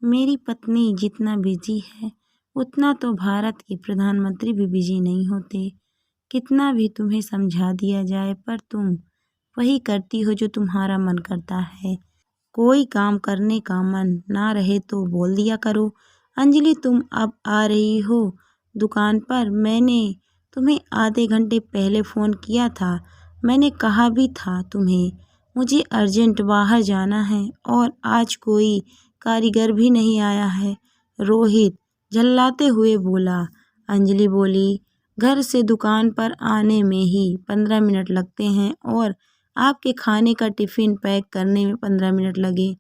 मेरी पत्नी जितना बिजी है उतना तो भारत के प्रधानमंत्री भी बिजी नहीं होते। कितना भी तुम्हें समझा दिया जाए पर तुम वही करती हो जो तुम्हारा मन करता है। कोई काम करने का मन ना रहे तो बोल दिया करो। अंजलि, तुम अब आ रही हो दुकान पर? मैंने तुम्हें आधे घंटे पहले फ़ोन किया था। मैंने कहा भी था तुम्हें मुझे अर्जेंट बाहर जाना है और आज कोई कारीगर भी नहीं आया है। रोहित झल्लाते हुए बोला। अंजलि बोली, घर से दुकान पर आने में ही 15 मिनट लगते हैं और आपके खाने का टिफ़िन पैक करने में 15 मिनट लगे।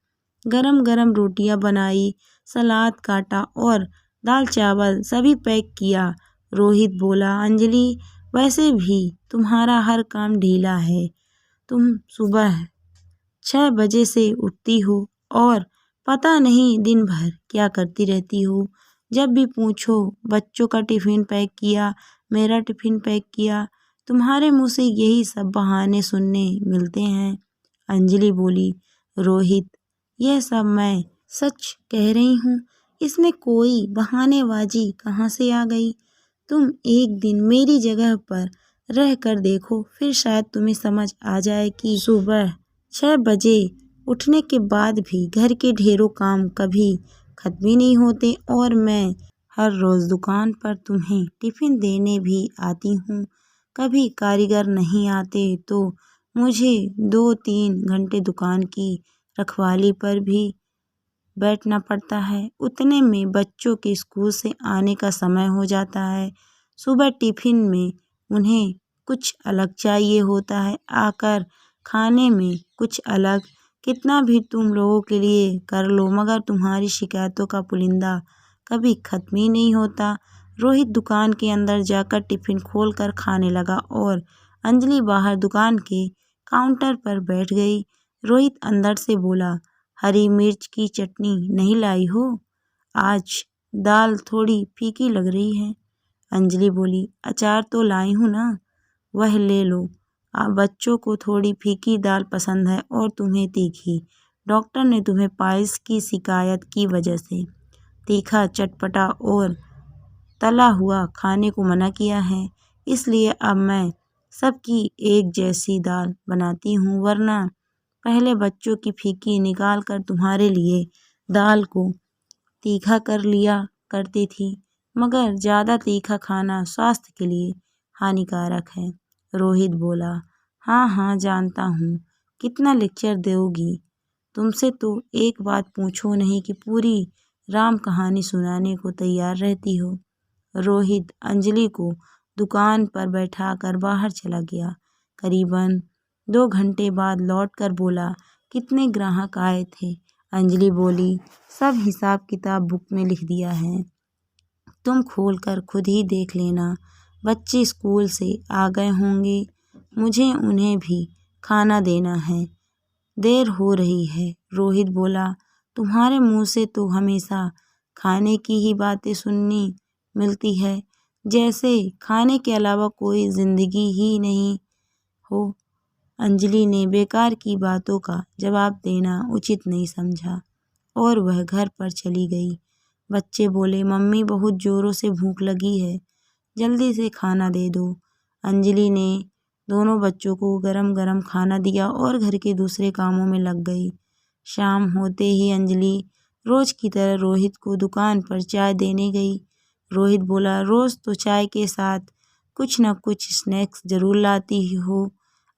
गरम गरम रोटियां बनाई, सलाद काटा और दाल चावल सभी पैक किया। रोहित बोला, अंजलि वैसे भी तुम्हारा हर काम ढीला है। तुम सुबह 6 बजे से उठती हो और पता नहीं दिन भर क्या करती रहती हो। जब भी पूछो बच्चों का टिफ़िन पैक किया, मेरा टिफ़िन पैक किया। तुम्हारे मुंह से यही सब बहाने सुनने मिलते हैं। अंजलि बोली, रोहित यह सब मैं सच कह रही हूँ, इसमें कोई बहानेबाजी कहाँ से आ गई। तुम एक दिन मेरी जगह पर रह कर देखो, फिर शायद तुम्हें समझ आ जाए कि सुबह 6 बजे उठने के बाद भी घर के ढेरों काम कभी खत्म ही नहीं होते और मैं हर रोज़ दुकान पर तुम्हें टिफ़िन देने भी आती हूँ। कभी कारीगर नहीं आते तो मुझे 2-3 घंटे दुकान की रखवाली पर भी बैठना पड़ता है। उतने में बच्चों के स्कूल से आने का समय हो जाता है। सुबह टिफ़िन में उन्हें कुछ अलग चाहिए होता है, आकर खाने में कुछ अलग। कितना भी तुम लोगों के लिए कर लो मगर तुम्हारी शिकायतों का पुलिंदा कभी खत्म ही नहीं होता। रोहित दुकान के अंदर जाकर टिफ़िन खोलकर खाने लगा और अंजलि बाहर दुकान के काउंटर पर बैठ गई। रोहित अंदर से बोला, हरी मिर्च की चटनी नहीं लाई हो? आज दाल थोड़ी फीकी लग रही है। अंजलि बोली, अचार तो लाई हूँ ना, वह ले लो। बच्चों को थोड़ी फीकी दाल पसंद है और तुम्हें तीखी। डॉक्टर ने तुम्हें पाइल्स की शिकायत की वजह से तीखा, चटपटा और तला हुआ खाने को मना किया है, इसलिए अब मैं सबकी एक जैसी दाल बनाती हूँ, वरना पहले बच्चों की फीकी निकाल कर तुम्हारे लिए दाल को तीखा कर लिया करती थी, मगर ज़्यादा तीखा खाना स्वास्थ्य के लिए हानिकारक है। रोहित बोला, हाँ हाँ जानता हूँ, कितना लेक्चर दोगी? तुमसे तो एक बात पूछो नहीं कि पूरी राम कहानी सुनाने को तैयार रहती हो। रोहित अंजलि को दुकान पर बैठाकर बाहर चला गया। करीबन 2 घंटे बाद लौटकर बोला, कितने ग्राहक आए थे? अंजलि बोली, सब हिसाब किताब बुक में लिख दिया है, तुम खोलकर खुद ही देख लेना। बच्चे स्कूल से आ गए होंगे, मुझे उन्हें भी खाना देना है, देर हो रही है। रोहित बोला, तुम्हारे मुंह से तो हमेशा खाने की ही बातें सुननी मिलती है, जैसे खाने के अलावा कोई जिंदगी ही नहीं हो। अंजलि ने बेकार की बातों का जवाब देना उचित नहीं समझा और वह घर पर चली गई। बच्चे बोले, मम्मी बहुत ज़ोरों से भूख लगी है, जल्दी से खाना दे दो। अंजलि ने दोनों बच्चों को गरम गरम खाना दिया और घर के दूसरे कामों में लग गई। शाम होते ही अंजलि रोज़ की तरह रोहित को दुकान पर चाय देने गई। रोहित बोला, रोज़ तो चाय के साथ कुछ न कुछ स्नैक्स ज़रूर लाती हो,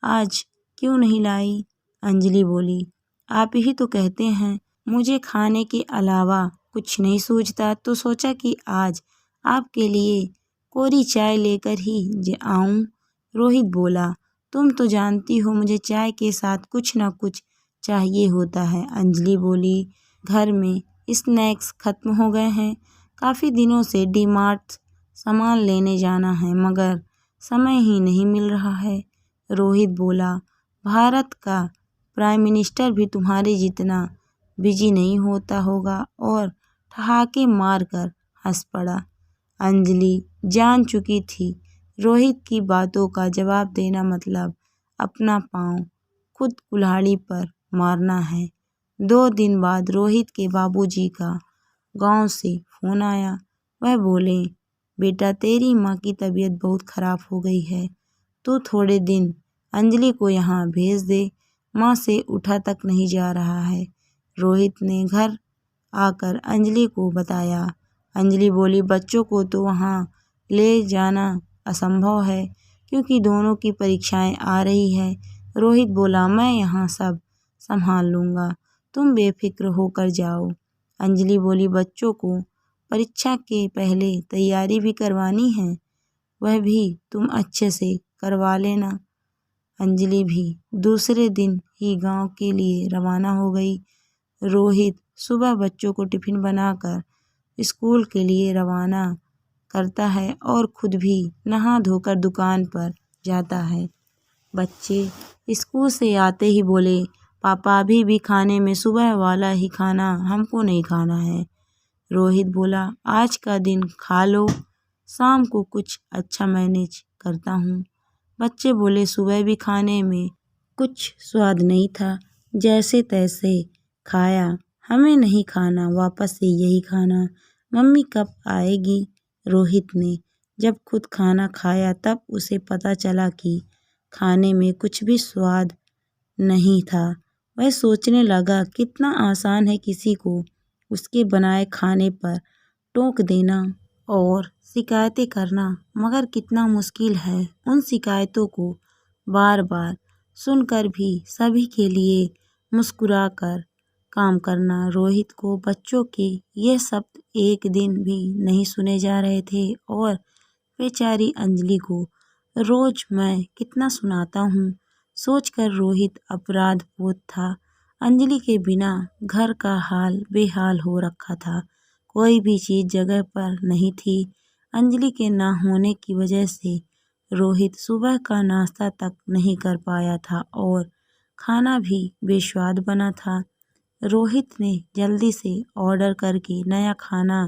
आज क्यों नहीं लाई? अंजलि बोली, आप ही तो कहते हैं मुझे खाने के अलावा कुछ नहीं सूझता, तो सोचा कि आज आपके लिए कोरी चाय लेकर ही आऊं। रोहित बोला, तुम तो जानती हो मुझे चाय के साथ कुछ न कुछ चाहिए होता है। अंजलि बोली, घर में स्नैक्स खत्म हो गए हैं, काफ़ी दिनों से डी-मार्ट सामान लेने जाना है मगर समय ही नहीं मिल रहा है। रोहित बोला, भारत का प्राइम मिनिस्टर भी तुम्हारे जितना बिजी नहीं होता होगा और ठहाके मारकर हंस पड़ा। अंजलि जान चुकी थी रोहित की बातों का जवाब देना मतलब अपना पाँव खुद कुल्हाड़ी पर मारना है। 2 दिन बाद रोहित के बाबूजी का गांव से फ़ोन आया। वह बोले, बेटा तेरी माँ की तबीयत बहुत ख़राब हो गई है, तो थोड़े दिन अंजलि को यहाँ भेज दे, माँ से उठा तक नहीं जा रहा है। रोहित ने घर आकर अंजलि को बताया। अंजलि बोली, बच्चों को तो वहाँ ले जाना असंभव है क्योंकि दोनों की परीक्षाएं आ रही है। रोहित बोला, मैं यहाँ सब संभाल लूँगा, तुम बेफिक्र होकर जाओ। अंजलि बोली, बच्चों को परीक्षा के पहले तैयारी भी करवानी है, वह भी तुम अच्छे से करवा लेना। अंजलि भी दूसरे दिन ही गांव के लिए रवाना हो गई। रोहित सुबह बच्चों को टिफिन बनाकर स्कूल के लिए रवाना करता है और खुद भी नहा धोकर दुकान पर जाता है। बच्चे स्कूल से आते ही बोले, पापा अभी भी खाने में सुबह वाला ही खाना हमको नहीं खाना है। रोहित बोला, आज का दिन खा लो, शाम को कुछ अच्छा मैनेज करता हूँ। बच्चे बोले, सुबह भी खाने में कुछ स्वाद नहीं था, जैसे तैसे खाया, हमें नहीं खाना, वापस से यही खाना, मम्मी कब आएगी। रोहित ने जब खुद खाना खाया तब उसे पता चला कि खाने में कुछ भी स्वाद नहीं था। वह सोचने लगा, कितना आसान है किसी को उसके बनाए खाने पर टोक देना और शिकायतें करना, मगर कितना मुश्किल है उन शिकायतों को बार बार सुनकर भी सभी के लिए मुस्कुराकर काम करना। रोहित को बच्चों के ये शब्द एक दिन भी नहीं सुने जा रहे थे और बेचारी अंजलि को रोज मैं कितना सुनाता हूँ सोचकर रोहित अपराध बोध था। अंजलि के बिना घर का हाल बेहाल हो रखा था, कोई भी चीज़ जगह पर नहीं थी। अंजलि के ना होने की वजह से रोहित सुबह का नाश्ता तक नहीं कर पाया था और खाना भी बेस्वाद बना था। रोहित ने जल्दी से ऑर्डर करके नया खाना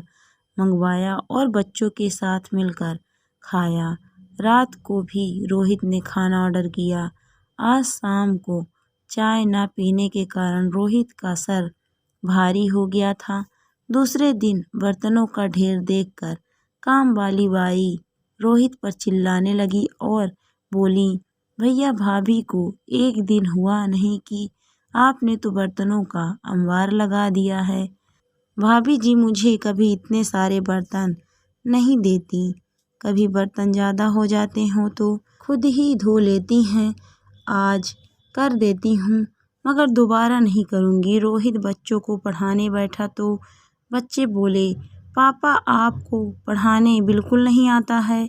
मंगवाया और बच्चों के साथ मिलकर खाया। रात को भी रोहित ने खाना ऑर्डर किया। आज शाम को चाय ना पीने के कारण रोहित का सर भारी हो गया था। दूसरे दिन बर्तनों का ढेर देखकर काम वाली बाई रोहित पर चिल्लाने लगी और बोली, भैया भाभी को एक दिन हुआ नहीं कि आपने तो बर्तनों का अंबार लगा दिया है। भाभी जी मुझे कभी इतने सारे बर्तन नहीं देती, कभी बर्तन ज़्यादा हो जाते हों तो खुद ही धो लेती हैं। आज कर देती हूँ मगर दोबारा नहीं करूँगी। रोहित बच्चों को पढ़ाने बैठा तो बच्चे बोले, पापा आपको पढ़ाने बिल्कुल नहीं आता है,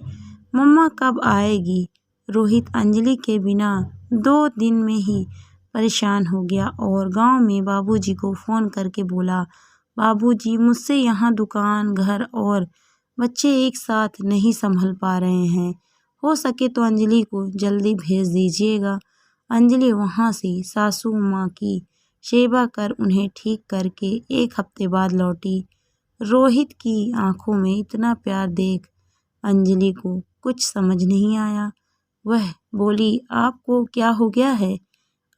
मम्मा कब आएगी। रोहित अंजलि के बिना 2 दिन में ही परेशान हो गया और गांव में बाबूजी को फ़ोन करके बोला, बाबूजी मुझसे यहाँ दुकान घर और बच्चे एक साथ नहीं संभल पा रहे हैं, हो सके तो अंजलि को जल्दी भेज दीजिएगा। अंजलि वहाँ से सासू माँ की सेवा कर उन्हें ठीक करके 1 हफ्ते बाद लौटी। रोहित की आंखों में इतना प्यार देख अंजलि को कुछ समझ नहीं आया। वह बोली, आपको क्या हो गया है,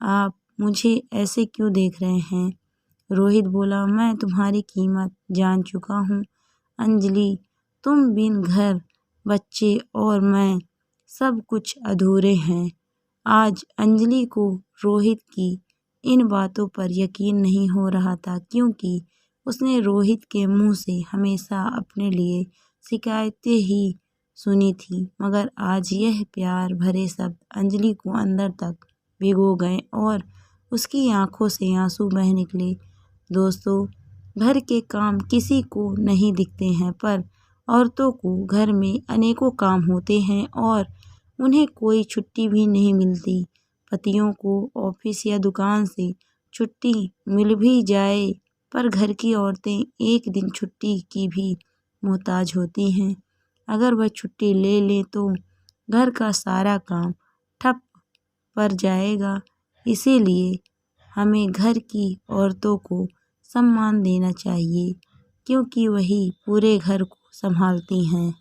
आप मुझे ऐसे क्यों देख रहे हैं। रोहित बोला, मैं तुम्हारी कीमत जान चुका हूँ अंजलि, तुम बिन घर बच्चे और मैं सब कुछ अधूरे हैं। आज अंजलि को रोहित की इन बातों पर यकीन नहीं हो रहा था क्योंकि उसने रोहित के मुंह से हमेशा अपने लिए शिकायतें ही सुनी थी, मगर आज यह प्यार भरे शब्द अंजलि को अंदर तक भिगो गए और उसकी आंखों से आंसू बह निकले। दोस्तों, घर के काम किसी को नहीं दिखते हैं पर औरतों को घर में अनेकों काम होते हैं और उन्हें कोई छुट्टी भी नहीं मिलती। पतियों को ऑफिस या दुकान से छुट्टी मिल भी जाए पर घर की औरतें एक दिन छुट्टी की भी मोहताज होती हैं। अगर वह छुट्टी ले लें तो घर का सारा काम ठप पड़ जाएगा। इसीलिए हमें घर की औरतों को सम्मान देना चाहिए क्योंकि वही पूरे घर को संभालती हैं।